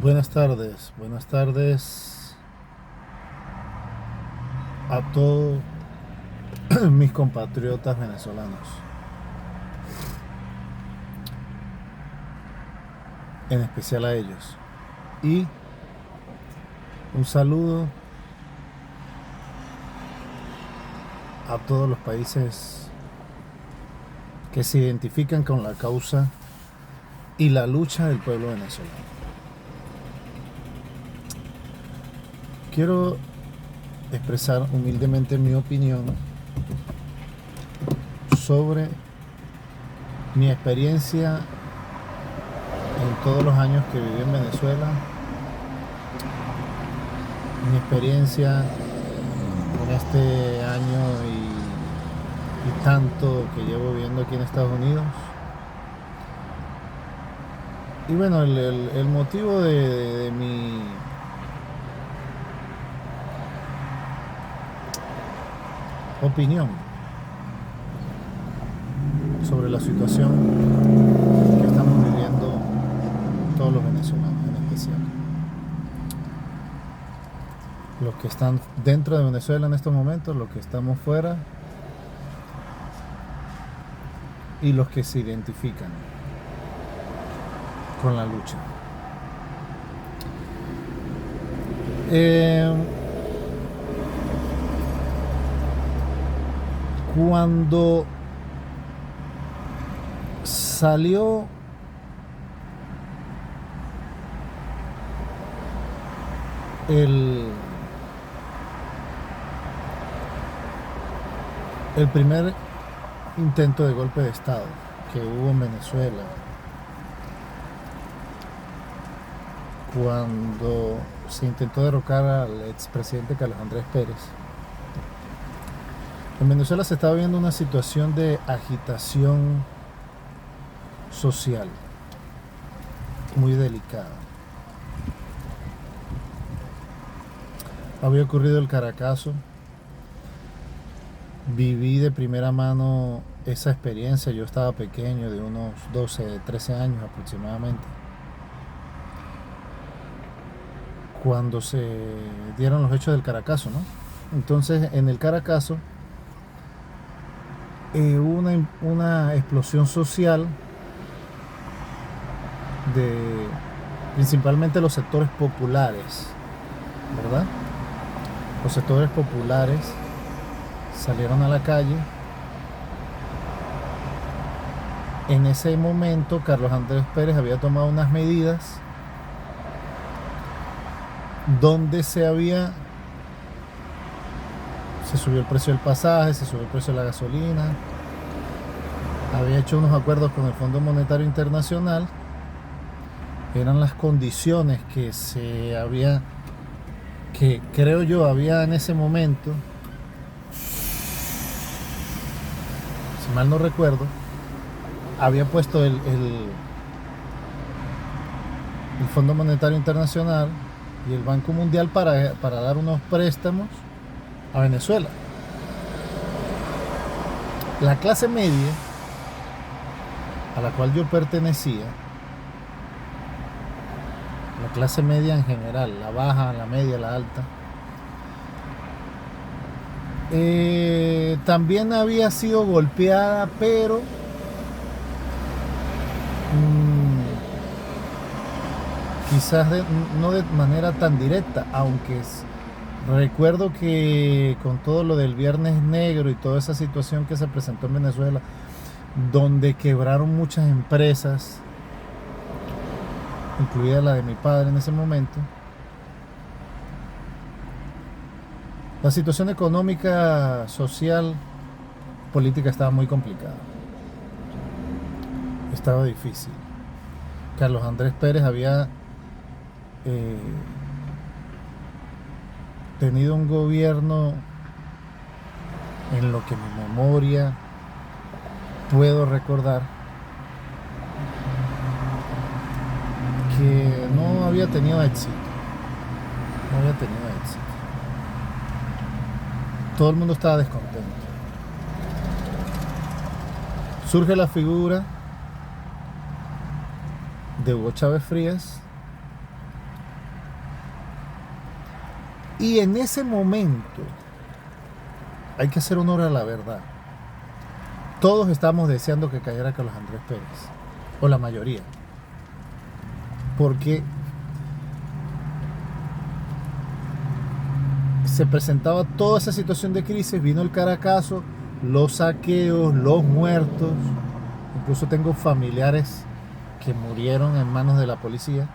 Buenas tardes a todos mis compatriotas venezolanos, en especial a ellos. Y un saludo a todos los países que se identifican con la causa y la lucha del pueblo venezolano. Quiero expresar humildemente mi opinión sobre mi experiencia en todos los años que viví en Venezuela, mi experiencia en este año y tanto que llevo viviendo aquí en Estados Unidos. Y bueno, el motivo de mi opinión sobre la situación que estamos viviendo todos los venezolanos en especial. Los que están dentro de Venezuela en estos momentos, los que estamos fuera y los que se identifican con la lucha. Cuando salió el primer intento de golpe de Estado que hubo en Venezuela, cuando se intentó derrocar al expresidente Carlos Andrés Pérez, en Venezuela se estaba viendo una situación de agitación social muy delicada. Había ocurrido el Caracazo, viví de primera mano esa experiencia. Yo estaba pequeño, de unos 12, 13 años aproximadamente, cuando se dieron los hechos del Caracazo, ¿no? Entonces, en el Caracazo hubo una explosión social de principalmente los sectores populares, ¿verdad? Los sectores populares salieron a la calle. En ese momento Carlos Andrés Pérez había tomado unas medidas donde se subió el precio del pasaje, se subió el precio de la gasolina, había hecho unos acuerdos con el Fondo Monetario Internacional. Eran las condiciones que creo yo había en ese momento, si mal no recuerdo, había puesto el Fondo Monetario Internacional y el Banco Mundial para dar unos préstamos a Venezuela. La clase media a la cual yo pertenecía, la clase media en general, la baja, la media, la alta, también había sido golpeada, pero quizás no de manera tan directa, aunque recuerdo que con todo lo del Viernes Negro y toda esa situación que se presentó en Venezuela, donde quebraron muchas empresas, incluida la de mi padre en ese momento, la situación económica, social, política estaba muy complicada. Estaba difícil. Carlos Andrés Pérez había tenido un gobierno, en lo que mi memoria puedo recordar, que no había tenido éxito. No había tenido éxito. Todo el mundo estaba descontento. Surge la figura de Hugo Chávez Frías, Y en ese momento, hay que hacer honor a la verdad. Todos estamos deseando que cayera Carlos Andrés Pérez, o la mayoría, porque se presentaba toda esa situación de crisis, vino el Caracazo, los saqueos, los muertos, incluso tengo familiares que murieron en manos de la policía,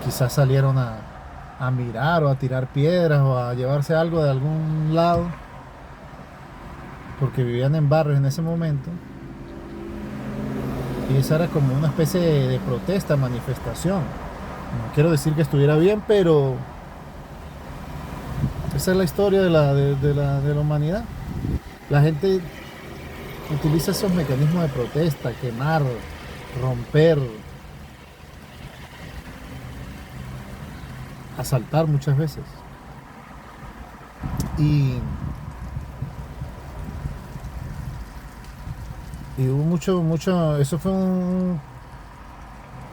quizás salieron a mirar o a tirar piedras o a llevarse algo de algún lado, porque vivían en barrios en ese momento, y esa era como una especie de protesta, manifestación. No quiero decir que estuviera bien, pero esa es la historia de la humanidad. La gente utiliza esos mecanismos de protesta, quemar, romper, asaltar muchas veces. Y hubo mucho, eso fue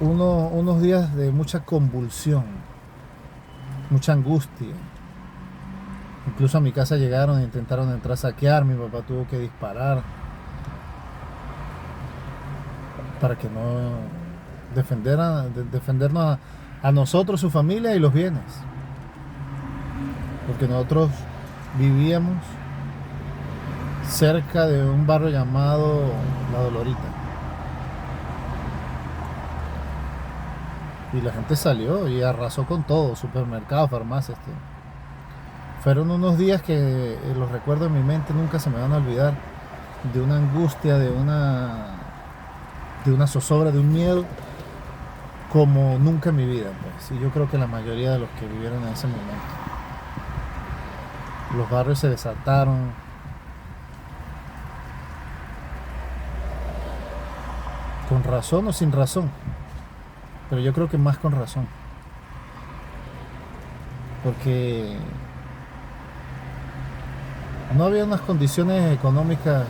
unos días de mucha convulsión, mucha angustia. Incluso a mi casa llegaron e intentaron entrar a saquear, mi papá tuvo que disparar para que no defendernos a nosotros, su familia y los bienes. Porque nosotros vivíamos cerca de un barrio llamado La Dolorita. Y la gente salió y arrasó con todo, supermercados, farmacias, todo. Fueron unos días que los recuerdo en mi mente, nunca se me van a olvidar, de una angustia, de una zozobra, de un miedo como nunca en mi vida, pues. Y yo creo que la mayoría de los que vivieron en ese momento. Los barrios se desataron. Con razón o sin razón, pero yo creo que más con razón, porque no había unas condiciones económicas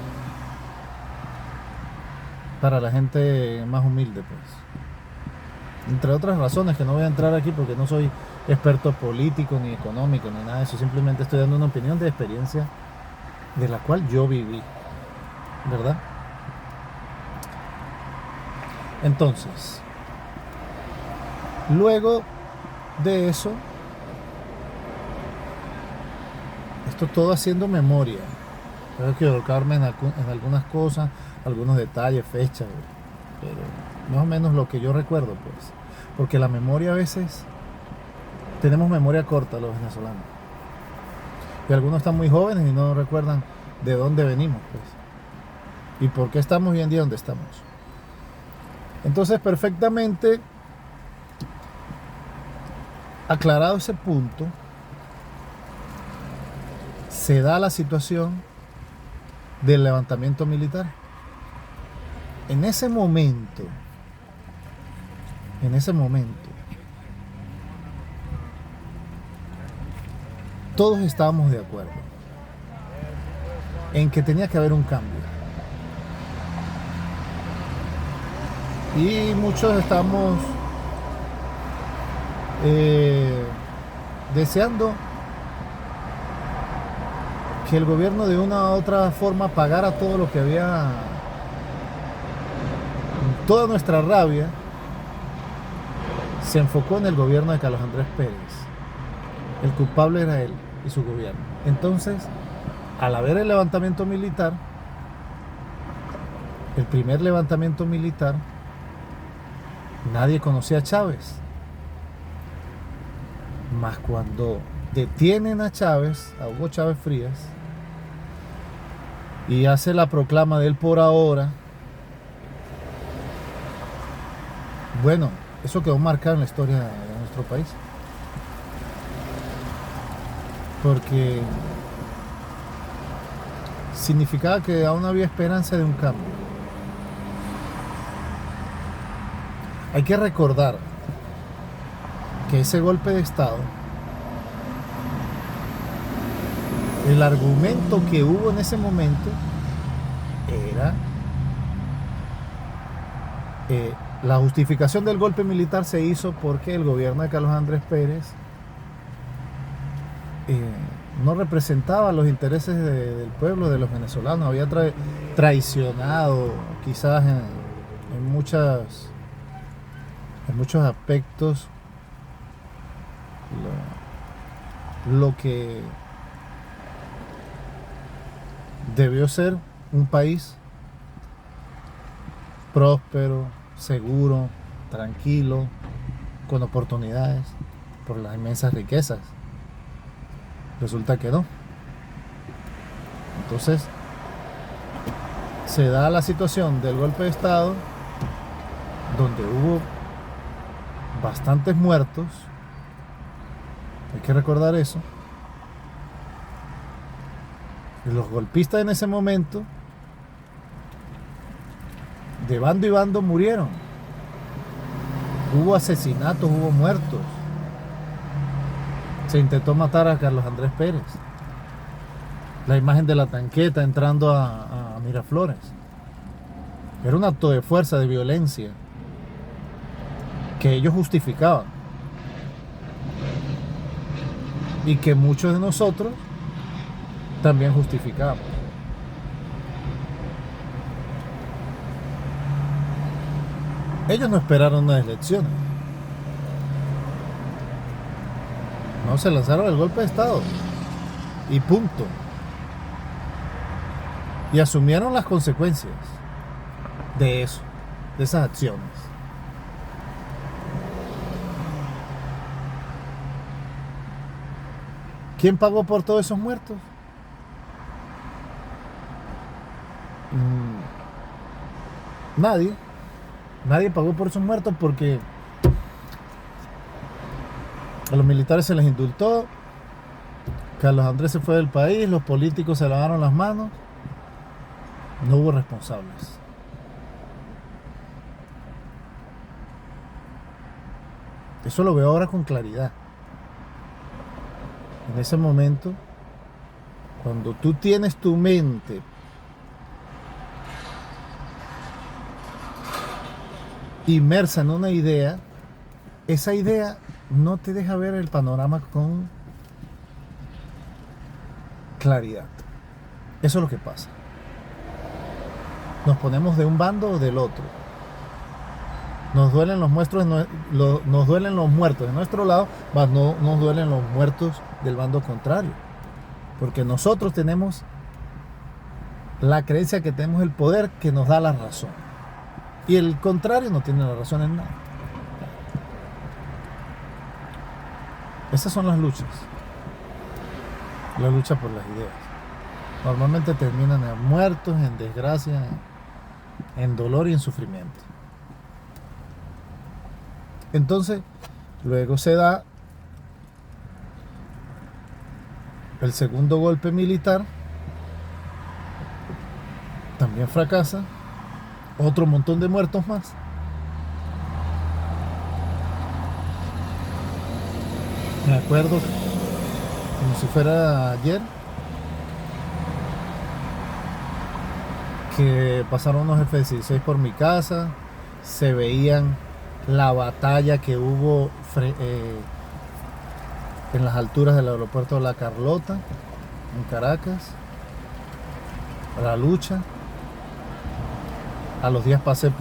para la gente más humilde, pues, entre otras razones que no voy a entrar aquí porque no soy experto político ni económico ni nada de eso, simplemente estoy dando una opinión de experiencia de la cual yo viví, ¿verdad? Entonces, luego de eso, esto todo haciendo memoria. Tengo que volcarme en algunas cosas, algunos detalles, fechas, pero más o menos lo que yo recuerdo, pues. Porque la memoria a veces, tenemos memoria corta los venezolanos. Y algunos están muy jóvenes y no recuerdan de dónde venimos, pues. Y por qué estamos hoy en día donde estamos. Entonces, perfectamente aclarado ese punto, se da la situación del levantamiento militar. En ese momento, todos estábamos de acuerdo en que tenía que haber un cambio. Y muchos estamos deseando que el gobierno de una u otra forma pagara todo lo que había, toda nuestra rabia se enfocó en el gobierno de Carlos Andrés Pérez. El culpable era él y su gobierno. Entonces, al haber el levantamiento militar, el primer levantamiento militar, nadie conocía a Chávez. Mas cuando detienen a Chávez, a Hugo Chávez Frías, y hace la proclama de él por ahora, bueno, eso quedó marcado en la historia de nuestro país. Porque significaba que aún había esperanza de un cambio. Hay que recordar que ese golpe de Estado, el argumento que hubo en ese momento era la justificación del golpe militar se hizo porque el gobierno de Carlos Andrés Pérez no representaba los intereses del pueblo, de los venezolanos. Había traicionado quizás en muchos aspectos lo que debió ser un país próspero, seguro, tranquilo, con oportunidades, por las inmensas riquezas. Resulta que no. Entonces se da la situación del golpe de Estado, donde hubo bastantes muertos. Hay que recordar eso. Y los golpistas en ese momento, de bando y bando, murieron. Hubo asesinatos, hubo muertos. Se intentó matar a Carlos Andrés Pérez. La imagen de la tanqueta entrando a Miraflores. Era un acto de fuerza, de violencia, que ellos justificaban. Y que muchos de nosotros también justificamos. Ellos no esperaron unas elecciones. No, se lanzaron el golpe de Estado. Y punto. Y asumieron las consecuencias de eso, de esas acciones. ¿Quién pagó por todos esos muertos? Nadie. Nadie pagó por esos muertos, porque a los militares se les indultó, Carlos Andrés se fue del país, los políticos se lavaron las manos, no hubo responsables. Eso lo veo ahora con claridad. En ese momento, cuando tú tienes tu mente inmersa en una idea, esa idea no te deja ver el panorama con claridad. Eso es lo que pasa. Nos ponemos de un bando o del otro. Nos duelen los muertos, nos duelen los muertos de nuestro lado, mas no nos duelen los muertos del bando contrario. Porque nosotros tenemos la creencia que tenemos el poder que nos da la razón. Y el contrario no tiene la razón en nada. Esas son las luchas. La lucha por las ideas. Normalmente terminan en muertos, en desgracia, en dolor y en sufrimiento. Entonces, luego se da el segundo golpe militar. También fracasa. Otro montón de muertos más. Me acuerdo como si fuera ayer que pasaron unos F-16 por mi casa, se veían la batalla que hubo en las alturas del aeropuerto de La Carlota, en Caracas, la lucha. A los días pasé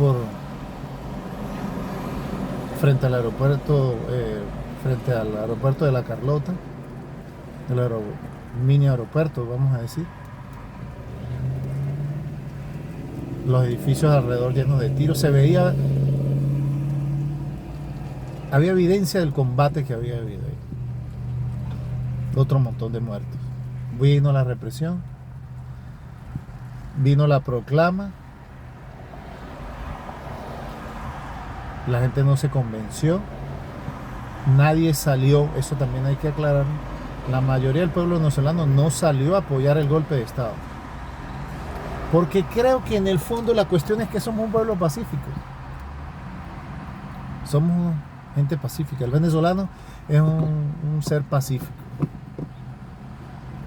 frente al aeropuerto de La Carlota, mini aeropuerto, vamos a decir. Los edificios alrededor llenos de tiros. Se veía, había evidencia del combate que había habido ahí. Otro montón de muertos. Vino la represión, vino la proclama. La gente no se convenció, nadie salió, eso también hay que aclarar. La mayoría del pueblo venezolano no salió a apoyar el golpe de Estado, porque creo que en el fondo la cuestión es que somos un pueblo pacífico. Somos gente pacífica. El venezolano es un ser pacífico,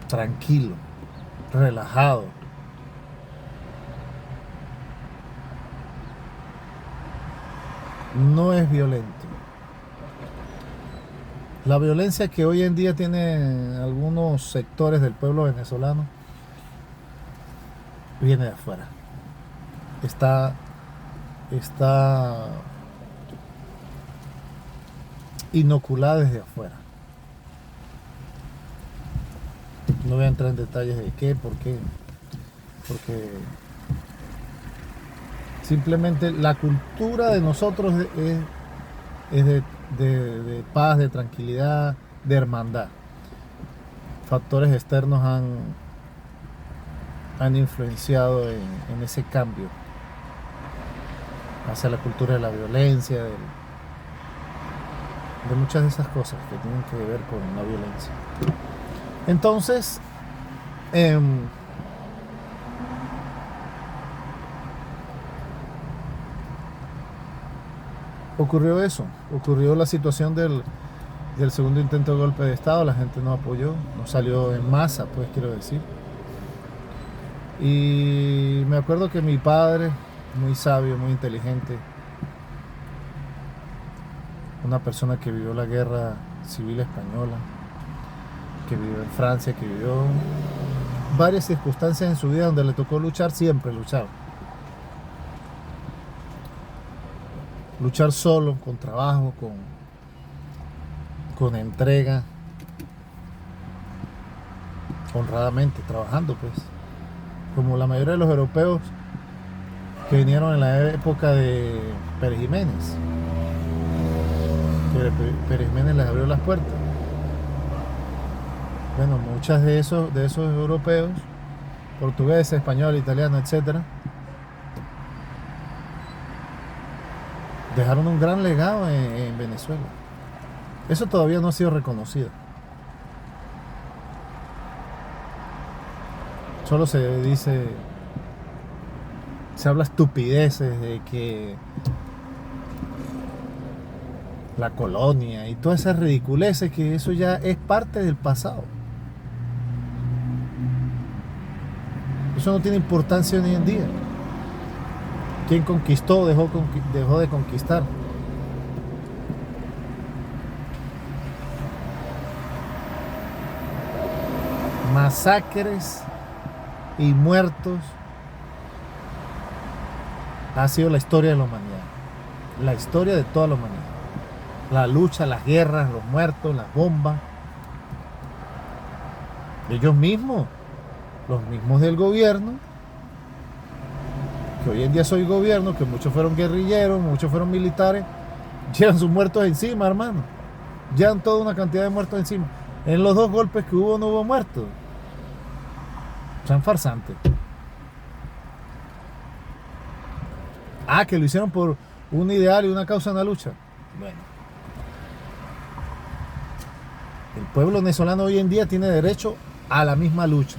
tranquilo, relajado. No es violento. La violencia que hoy en día tienen algunos sectores del pueblo venezolano viene de afuera. Está inoculada desde afuera. No voy a entrar en detalles de qué, por qué, porque simplemente la cultura de nosotros es de paz, de tranquilidad, de hermandad. Factores externos han influenciado en ese cambio hacia la cultura de la violencia, de muchas de esas cosas que tienen que ver con la violencia. Entonces, ocurrió eso, ocurrió la situación del segundo intento de golpe de Estado. La gente no apoyó, no salió en masa, pues quiero decir. Y me acuerdo que mi padre, muy sabio, muy inteligente, una persona que vivió la guerra civil española, que vivió en Francia, que vivió varias circunstancias en su vida donde le tocó luchar, siempre luchar. Luchar solo, con trabajo, con entrega, honradamente, trabajando pues. Como la mayoría de los europeos que vinieron en la época de Pérez Jiménez. Que Pérez Jiménez les abrió las puertas. Bueno, muchas de esos europeos, portugueses, españoles, italianos, etcétera, dejaron un gran legado en Venezuela. Eso todavía no ha sido reconocido. Solo se habla estupideces de que la colonia y todas esas ridiculeces, que eso ya es parte del pasado. Eso no tiene importancia hoy en día. ¿Quién conquistó, dejó de conquistar? Masacres y muertos ha sido la historia de la humanidad. La historia de toda la humanidad. La lucha, las guerras, los muertos, las bombas. Ellos mismos, los mismos del gobierno, que hoy en día soy gobierno, que muchos fueron guerrilleros, muchos fueron militares, llevan sus muertos encima, hermano. Llevan toda una cantidad de muertos encima. En los dos golpes que hubo no hubo muertos. Son farsantes. Que lo hicieron por un ideal y una causa en la lucha. Bueno. El pueblo venezolano hoy en día tiene derecho a la misma lucha.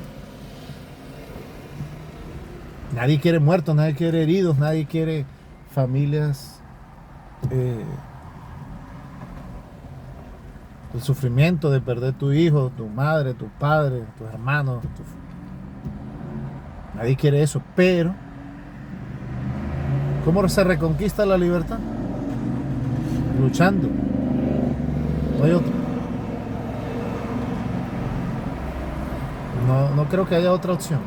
Nadie quiere muertos, nadie quiere heridos, nadie quiere familias, el sufrimiento de perder tu hijo, tu madre, tu padre, tus hermanos. Nadie quiere eso, pero ¿cómo se reconquista la libertad? Luchando. No hay otro. No creo que haya otra opción.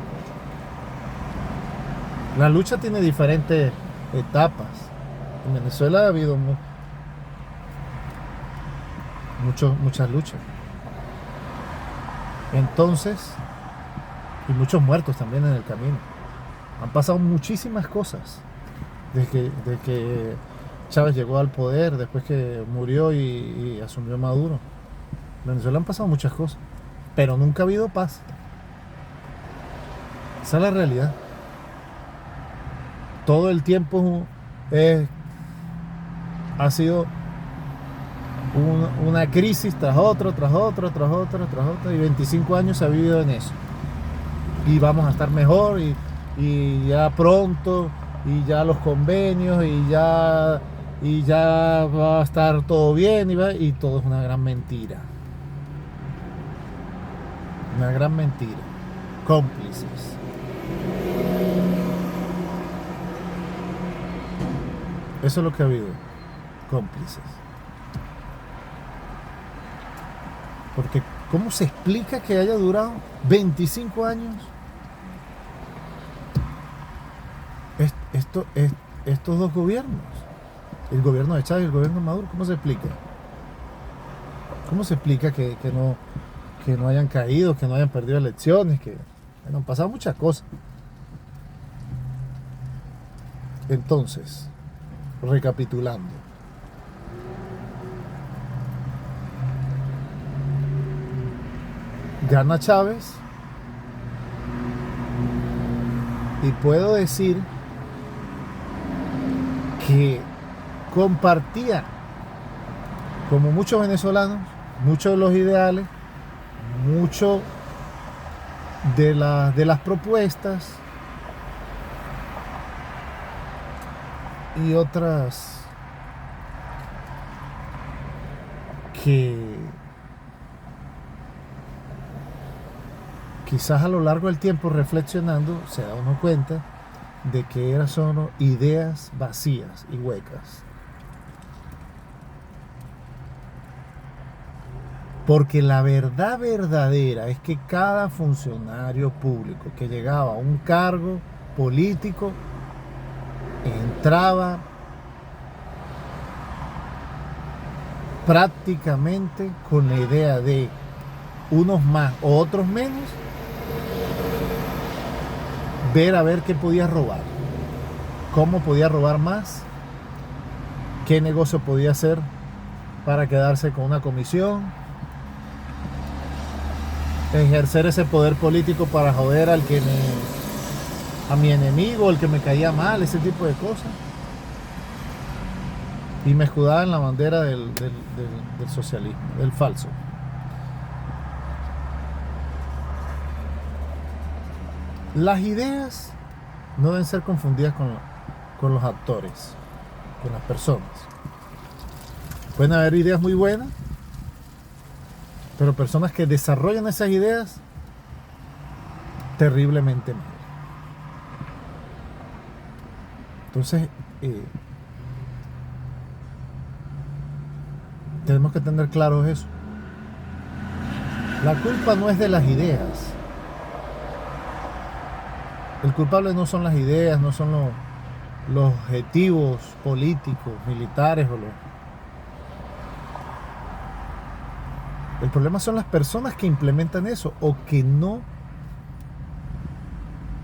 La lucha tiene diferentes etapas. En Venezuela ha habido muchas luchas. Entonces, y muchos muertos también en el camino. Han pasado muchísimas cosas desde que Chávez llegó al poder, después que murió y asumió Maduro. En Venezuela han pasado muchas cosas, pero nunca ha habido paz. Esa es la realidad. Todo el tiempo ha sido una crisis tras otra, y 25 años se ha vivido en eso. Y vamos a estar mejor, y ya pronto, y ya los convenios, y ya va a estar todo bien, y todo es una gran mentira. Una gran mentira. Cómplices. Eso es lo que ha habido. Cómplices. Porque ¿cómo se explica que haya durado 25 años estos dos gobiernos? El gobierno de Chávez y el gobierno de Maduro. ¿Cómo se explica? ¿Cómo se explica que no hayan caído, que no hayan perdido elecciones, que bueno, han pasado muchas cosas? Entonces, recapitulando, gana Chávez y puedo decir que compartía, como muchos venezolanos, muchos de los ideales, mucho de las propuestas y otras que quizás a lo largo del tiempo, reflexionando, se da uno cuenta de que eran solo ideas vacías y huecas. Porque la verdad verdadera es que cada funcionario público que llegaba a un cargo político entraba prácticamente con la idea de unos más o otros menos, ver a ver qué podía robar, cómo podía robar más, qué negocio podía hacer para quedarse con una comisión, ejercer ese poder político para joder a mi enemigo, el que me caía mal, ese tipo de cosas. Y me escudaba en la bandera del socialismo, del falso. Las ideas no deben ser confundidas con los actores, con las personas. Pueden haber ideas muy buenas, pero personas que desarrollan esas ideas terriblemente mal. Entonces, tenemos que tener claro eso. La culpa no es de las ideas. El culpable no son las ideas, no son los objetivos políticos, militares El problema son las personas que implementan eso o que no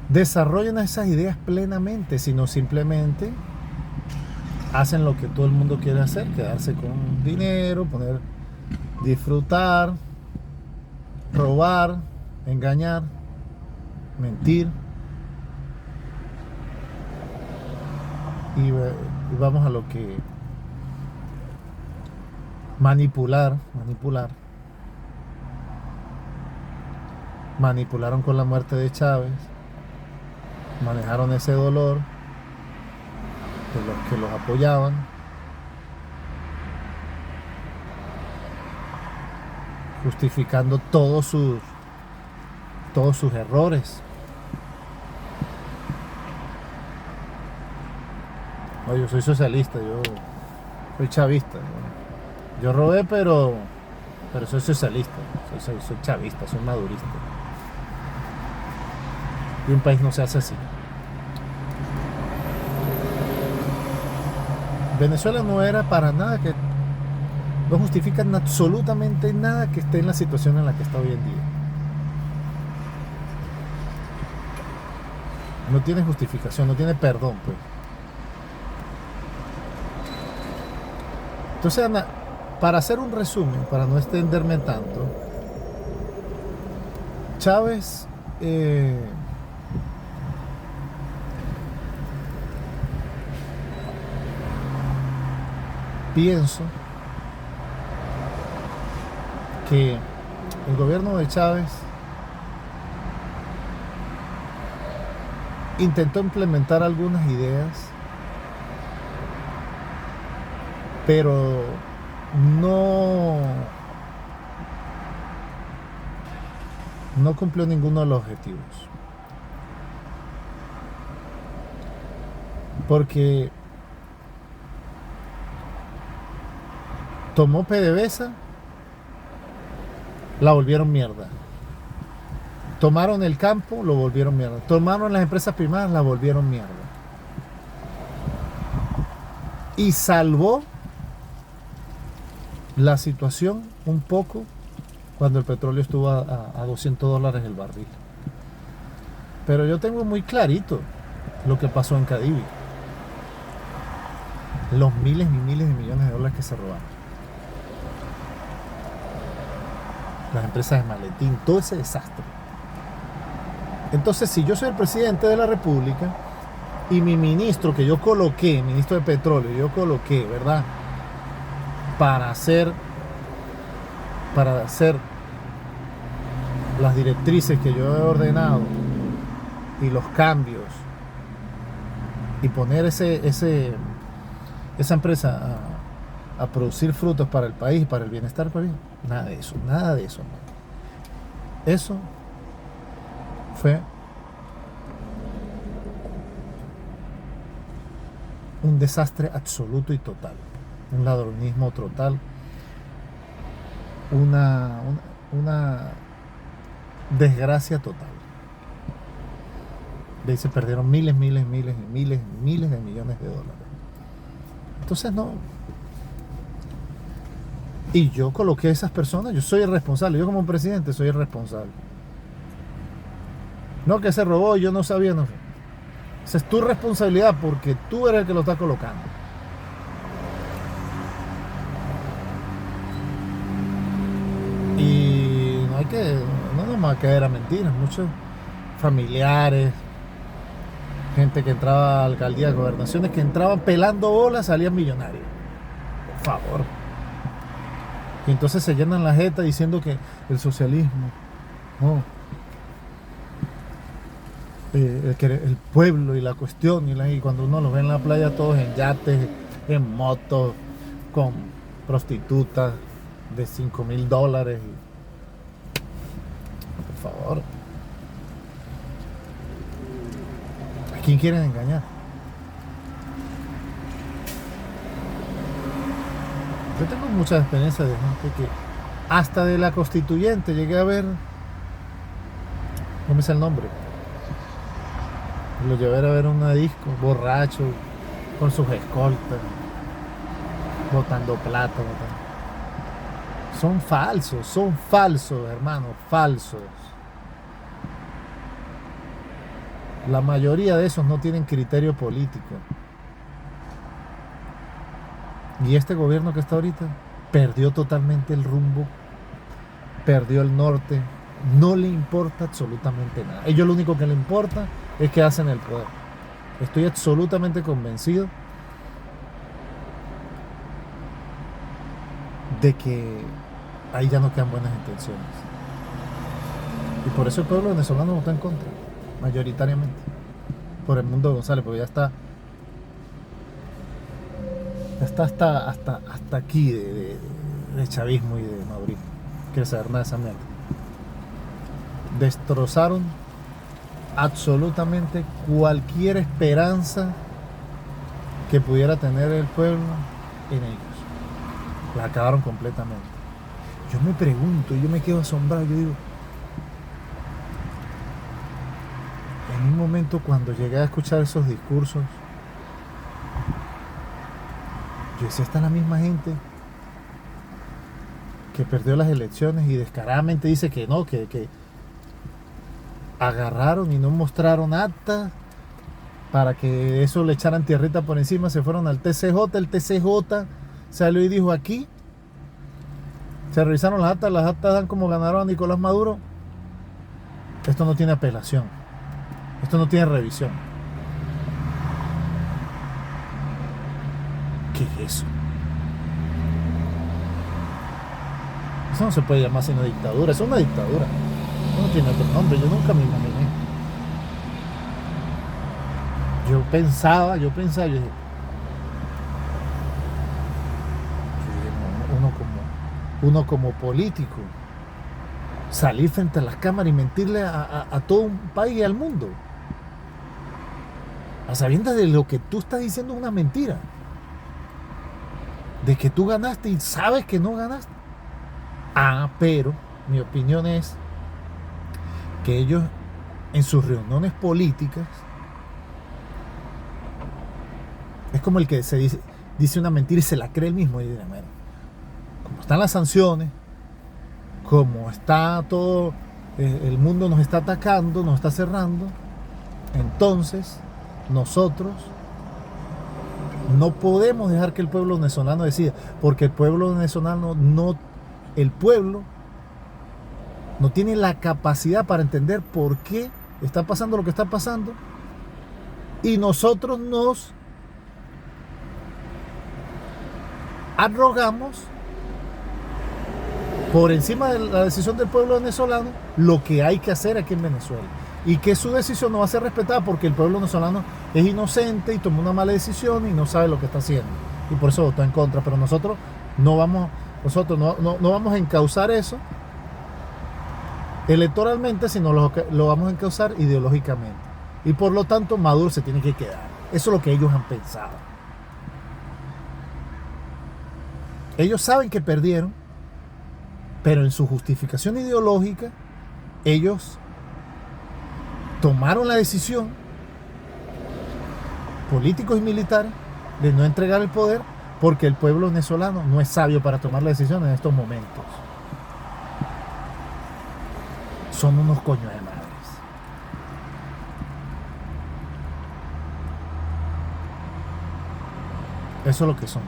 desarrollan esas ideas plenamente, sino simplemente hacen lo que todo el mundo quiere hacer, quedarse con dinero, disfrutar, robar, engañar, mentir. Y vamos a lo que manipular. Manipularon con la muerte de Chávez, manejaron ese dolor de los que los apoyaban, justificando todos sus errores. No, yo soy socialista, yo soy chavista. Yo robé, pero soy socialista, soy chavista, soy madurista. Y un país no se hace así. Venezuela no era para nada no justifica absolutamente nada que esté en la situación en la que está hoy en día. No tiene justificación, no tiene perdón, pues. Entonces, Ana, para hacer un resumen, para no extenderme tanto, Chávez pienso que el gobierno de Chávez intentó implementar algunas ideas, pero no cumplió ninguno de los objetivos. Porque tomó PDVSA la volvieron mierda. Tomaron el campo, lo volvieron mierda. Tomaron las empresas privadas, la volvieron mierda. Y salvó la situación un poco cuando el petróleo estuvo a $200 el barril. Pero yo tengo muy clarito lo que pasó en Cadivi. Los miles y miles de millones de dólares que se robaron. Las empresas de maletín, todo ese desastre. Entonces, si yo soy el presidente de la República y mi ministro que yo coloqué, ministro de Petróleo, yo coloqué, ¿verdad? Para hacer las directrices que yo he ordenado y los cambios y poner esa empresa a producir frutos para el país y para el bienestar del país, nada de eso, nada de eso. Eso fue un desastre absoluto y total, un ladronismo total, una desgracia total. De ahí se perdieron miles de millones de dólares. Entonces no. Y yo coloqué a esas personas, yo soy el responsable, yo como presidente soy el responsable. No que se robó y yo no sabía, no. Esa es tu responsabilidad porque tú eres el que lo está colocando. Y no nos va a caer a mentiras. Muchos familiares, gente que entraba a alcaldías, gobernaciones, que entraban pelando bolas, salían millonarios. Por favor. Y entonces se llenan la jeta diciendo que el socialismo, no, el pueblo y la cuestión, y cuando uno los ve en la playa todos en yates, en motos, con prostitutas de $5,000. Por favor. ¿A quién quieren engañar? Yo tengo muchas experiencias de gente que hasta de la constituyente llegué a ver, no me sé el nombre, lo llevé a ver una disco, borracho, con sus escoltas, botando plata. Son falsos, hermano, falsos. La mayoría de esos no tienen criterio político. Y este gobierno que está ahorita perdió totalmente el rumbo, perdió el norte, no le importa absolutamente nada. A ellos lo único que le importa es que hacen el poder. Estoy absolutamente convencido de que ahí ya no quedan buenas intenciones. Y por eso el pueblo venezolano votó en contra, mayoritariamente. Por el Mundo González, porque ya está hasta aquí de chavismo y de madurismo. No quiere saber nada de esa mierda. Destrozaron absolutamente cualquier esperanza que pudiera tener el pueblo en ellos. La acabaron completamente. Yo me pregunto, yo me quedo asombrado, yo digo, en un momento cuando llegué a escuchar esos discursos, yo decía, esta es la misma gente que perdió las elecciones y descaradamente dice que no, que agarraron y no mostraron actas para que eso le echaran tierrita por encima, se fueron al TCJ, el TCJ salió y dijo aquí, se revisaron las actas dan como ganaron a Nicolás Maduro, esto no tiene apelación, esto no tiene revisión. ¿Qué es eso? Eso no se puede llamar sino dictadura, es una dictadura. No tiene otro nombre, yo nunca me imaginé. Yo pensaba, yo dije, uno como político, salir frente a las cámaras y mentirle a todo un país y al mundo, a sabiendas de lo que tú estás diciendo es una mentira, de que tú ganaste y sabes que no ganaste. Pero mi opinión es que ellos en sus reuniones políticas es como el que se dice una mentira y se la cree él mismo. Y dice, bueno, como están las sanciones, como está todo, el mundo nos está atacando, nos está cerrando, entonces nosotros no podemos dejar que el pueblo venezolano decida, porque el pueblo venezolano el pueblo no tiene la capacidad para entender por qué está pasando lo que está pasando, y nosotros nos arrogamos por encima de la decisión del pueblo venezolano lo que hay que hacer aquí en Venezuela, y que su decisión no va a ser respetada porque el pueblo venezolano es inocente y tomó una mala decisión y no sabe lo que está haciendo, y por eso votó en contra. Pero nosotros no vamos a encauzar eso electoralmente, sino lo vamos a encauzar ideológicamente, y por lo tanto Maduro se tiene que quedar. Eso es lo que ellos han pensado. Ellos saben que perdieron, pero en su justificación ideológica ellos tomaron la decisión, políticos y militares, de no entregar el poder, porque el pueblo venezolano no es sabio para tomar la decisión en estos momentos. Son unos coños de madres. Eso es lo que son.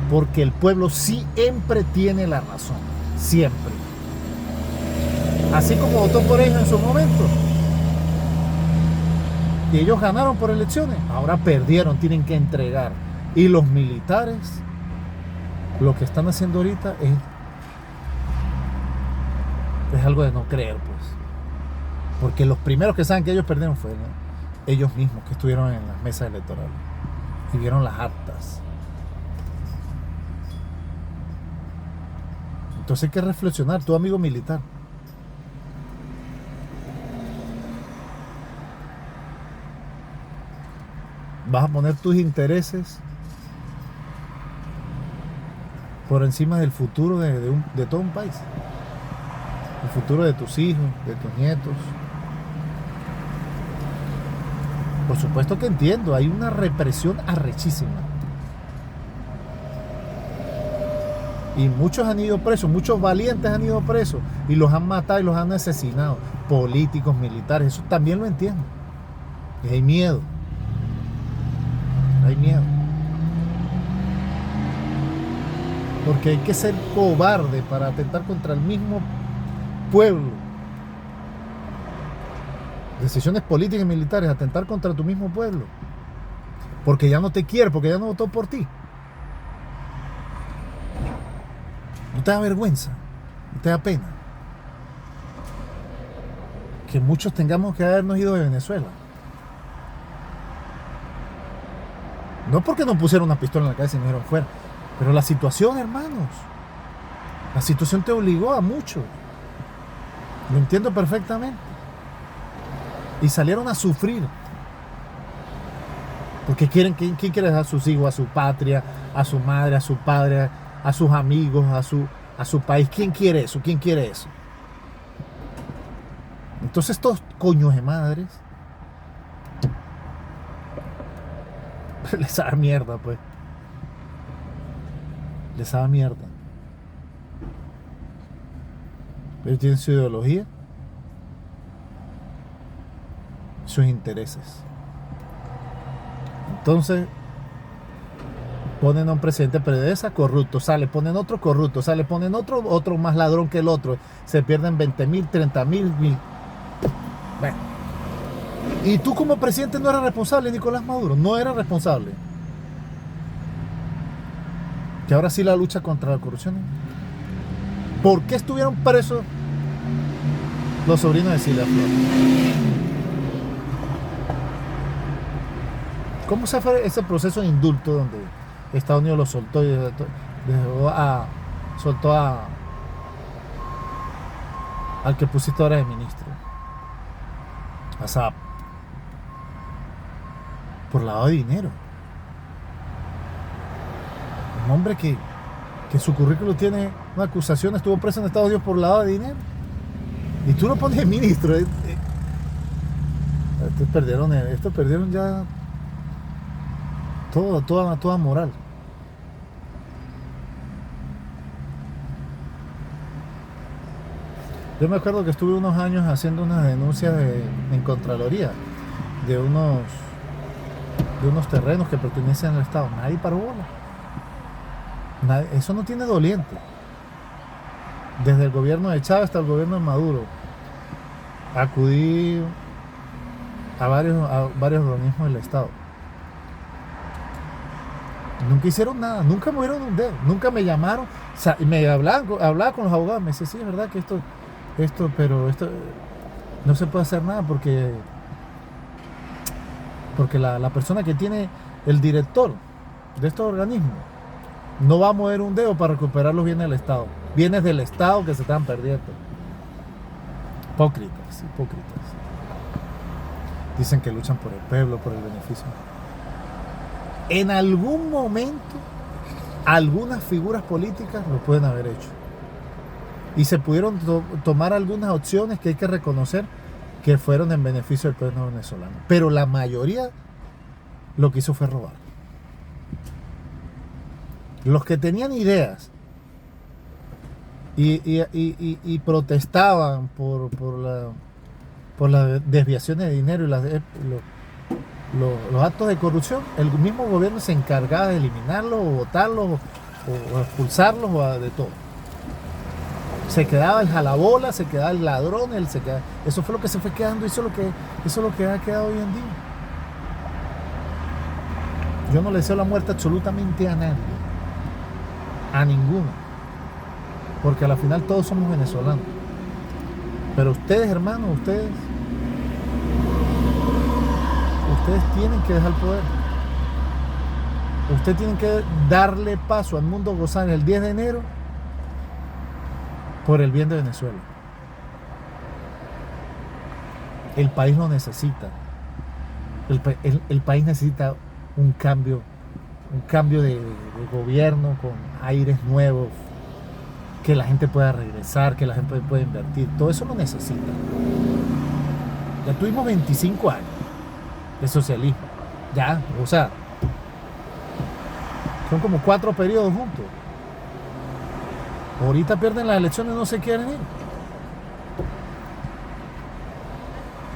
Porque el pueblo siempre tiene la razón. Siempre. Así como votó por ellos en su momento. Y ellos ganaron por elecciones. Ahora perdieron, tienen que entregar. Y los militares, lo que están haciendo ahorita es algo de no creer, pues. Porque los primeros que saben que ellos perdieron fueron ellos mismos, que estuvieron en las mesas electorales y vieron las actas. Entonces hay que reflexionar, tu amigo militar. Vas a poner tus intereses por encima del futuro de todo un país. El futuro de tus hijos, de tus nietos. Por supuesto que entiendo, hay una represión arrechísima. Y muchos han ido presos, muchos valientes han ido presos y los han matado y los han asesinado. Políticos, militares, eso también lo entiendo. Y hay miedo. Hay miedo. Porque hay que ser cobarde para atentar contra el mismo pueblo. Decisiones políticas y militares, atentar contra tu mismo pueblo. Porque ya no te quiere, porque ya no votó por ti. ¿No te da vergüenza? ¿No te da pena? Que muchos tengamos que habernos ido de Venezuela. No porque nos pusieron una pistola en la cabeza y nos dijeron fuera. Pero la situación, hermanos. La situación te obligó a mucho. Lo entiendo perfectamente. Y salieron a sufrir. Porque ¿quién quiere dejar a sus hijos, a su patria, a su madre, a su padre, a sus amigos, a su país? ¿Quién quiere eso? ¿Quién quiere eso? Entonces estos coños de madres les da mierda, pues. Les da mierda. Ellos tienen su ideología, sus intereses. Entonces ponen a un presidente PDVSA corrupto, sale, ponen otro corrupto, sale, ponen otro más ladrón que el otro, se pierden 20.000, 30.000. Bueno. Y tú como presidente no eres responsable, Nicolás Maduro, no eres responsable. Que ahora sí la lucha contra la corrupción. ¿Por qué estuvieron presos los sobrinos de Cilia Flor? ¿Cómo se fue ese proceso de indulto donde Estados Unidos lo soltó y soltó al que pusiste ahora de ministro? A Saab. Por lavado de dinero. Un hombre que que su currículum tiene una acusación, estuvo preso en Estados Unidos por lavado de dinero. Y tú lo pones de ministro. Estos perdieron ya toda moral. Yo me acuerdo que estuve unos años haciendo unas denuncias en Contraloría de unos terrenos que pertenecen al Estado. Nadie paró bola. Eso no tiene doliente. Desde el gobierno de Chávez hasta el gobierno de Maduro, acudí a varios organismos del Estado. Nunca hicieron nada, nunca movieron un dedo, nunca me llamaron. O sea, y me hablaba con los abogados, me decía, sí, es verdad que esto no se puede hacer nada porque la persona que tiene el director de estos organismos no va a mover un dedo para recuperar los bienes del Estado. Bienes del Estado que se están perdiendo. Hipócritas. Dicen que luchan por el pueblo, por el beneficio. En algún momento, algunas figuras políticas lo pueden haber hecho. Y se pudieron tomar algunas opciones que hay que reconocer que fueron en beneficio del pueblo venezolano. Pero la mayoría lo que hizo fue robar. Los que tenían ideas y protestaban por las desviaciones de dinero y los actos de corrupción, el mismo gobierno se encargaba de eliminarlos o votarlos o expulsarlos o de todo. Se quedaba el jalabola, se quedaba el ladrón, eso fue lo que se fue quedando, eso es lo que ha quedado hoy en día. Yo no le deseo la muerte absolutamente a nadie, a ninguno, porque a la final todos somos venezolanos. Pero ustedes, hermanos, ustedes tienen que dejar el poder. Ustedes tienen que darle paso al mundo gozar el 10 de enero por el bien de Venezuela. El país lo necesita. El país necesita un cambio de gobierno con aires nuevos, que la gente pueda regresar, que la gente pueda invertir. Todo eso lo necesita. Ya tuvimos 25 años de socialismo. Ya, o sea, son como 4 periodos juntos. Ahorita pierden las elecciones y no se quieren ir.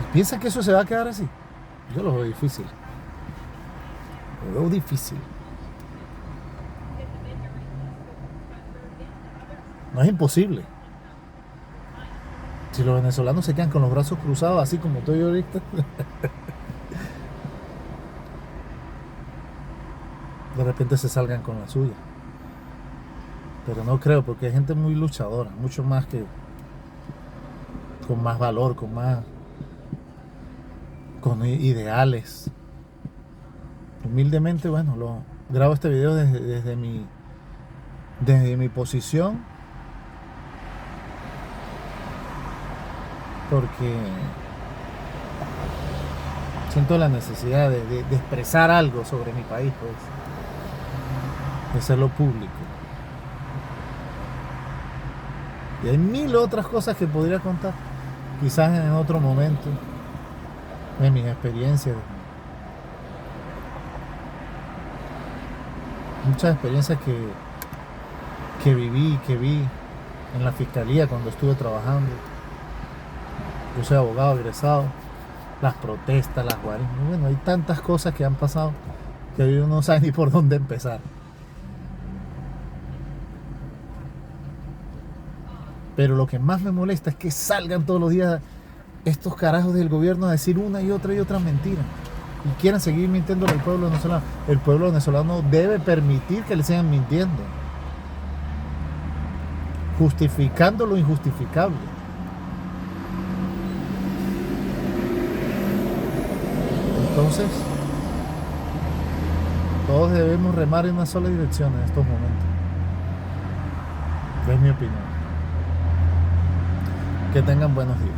¿Y piensan que eso se va a quedar así? Yo lo veo difícil. Lo veo difícil. No es imposible. Si los venezolanos se quedan con los brazos cruzados, así como estoy yo ahorita, de repente se salgan con la suya. Pero no creo, porque hay gente muy luchadora, mucho más que con más valor, con ideales. Humildemente, bueno, grabo este video desde mi posición, porque siento la necesidad de expresar algo sobre mi país, pues, de hacerlo público. Y hay 1000 otras cosas que podría contar, quizás en otro momento, de mis experiencias. Muchas experiencias que vi en la fiscalía cuando estuve trabajando. Yo soy abogado egresado, las protestas, las guarismas. Bueno, hay tantas cosas que han pasado que uno no sabe ni por dónde empezar. Pero lo que más me molesta es que salgan todos los días estos carajos del gobierno a decir una y otra mentira. Y quieran seguir mintiendo al pueblo venezolano. El pueblo venezolano debe permitir que le sigan mintiendo, justificando lo injustificable. Entonces, todos debemos remar en una sola dirección en estos momentos. Es mi opinión. Que tengan buenos días.